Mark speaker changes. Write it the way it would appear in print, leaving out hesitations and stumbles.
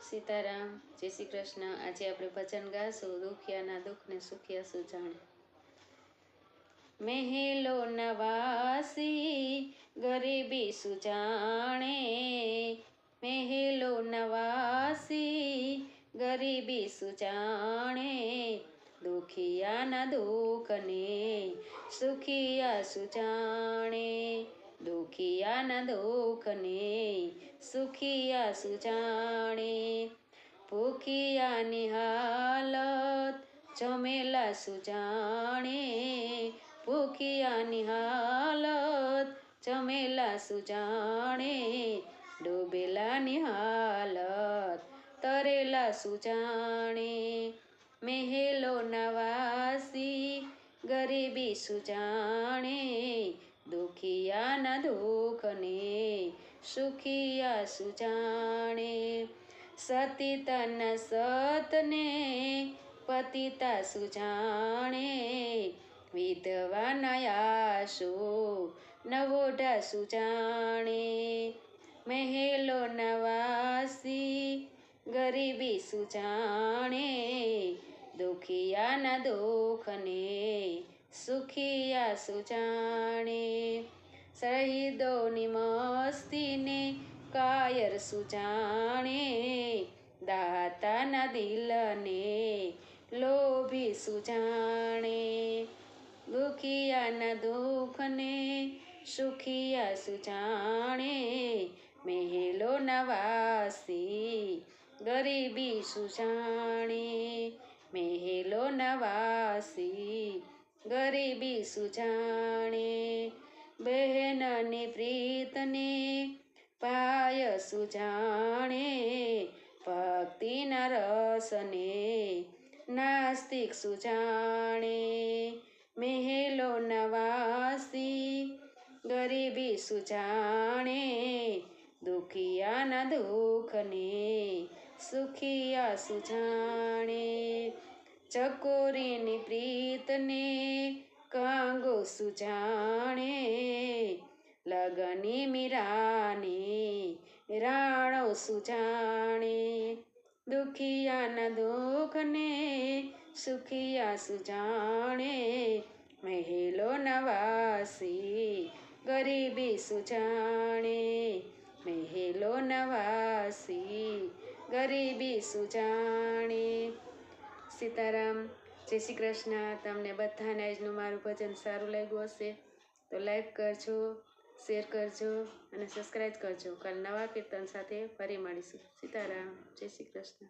Speaker 1: સીતારામ, જય શ્રી કૃષ્ણ। આજે આપણે ભજન ગાશું દુખિયાના દુઃખને સુખિયા સુજાણે। મહેલો નવાસી ગરીબી સુજાણે, મહેલો નવાસી ગરીબી સુજાણે, દુખિયાના દુઃખને સુખિયા સુજાણે, દુખિયાના દુઃખને સુખિયા સુજાણે, ભૂખિયાની હાલત જમેલા સુજાણે, ભૂખિયાની હાલત જમેલા સુજાણે, ડૂબેલાની હાલત તરેલા સુજાણે, મહેલો નવાસી ગરીબી સુજાણે, દુખિયાના દુઃખને સુખિયા સુજાણે, સતીતના સતને પતિતા સુજાણે, વિધવાના આશો નવોઢા સુજાણે, મહેલો નવાસી ગરીબી સુજાણે, દુખિયાના દુઃખને સુખિયા સુજાણે, શહીદોની મસ્તીને કાયર સુજાણે, દાતાના દિલને લોભી સુજાણે, દુખિયાના દુઃખને સુખિયા સુજાણે, મહેલો નવાસી ગરીબી સુજાણે, મહેલો નવાસી ગરીબી સુજાણે, બહેનની પ્રીતને પાય સુજાણે, ભક્તિના રસને નાસ્તિક સુજાણે, મહેલો નવાસી ગરીબી સુજાણે, દુખિયાના દુઃખને સુખિયા સુજાણે, ચકોરીની પ્રીતને કાંગો સુજાણે, લગની મીરાને રાણો સુજાણે, દુખિયાના દુઃખને સુખિયા સુજાણે, મહેલો નવાસી ગરીબી સુજાણે, મહેલો નવાસી ગરીબી સુજાણે। સીતારામ, જય શ્રી કૃષ્ણ। તમને બધાને આજનું મારું ભજન સારું લાગ્યું હશે તો લાઈક કરજો, શેર કરજો અને સબસ્ક્રાઈબ કરજો। કાલ નવા કીર્તન સાથે ફરી મળીશું। સીતારામ, જય શ્રી કૃષ્ણ।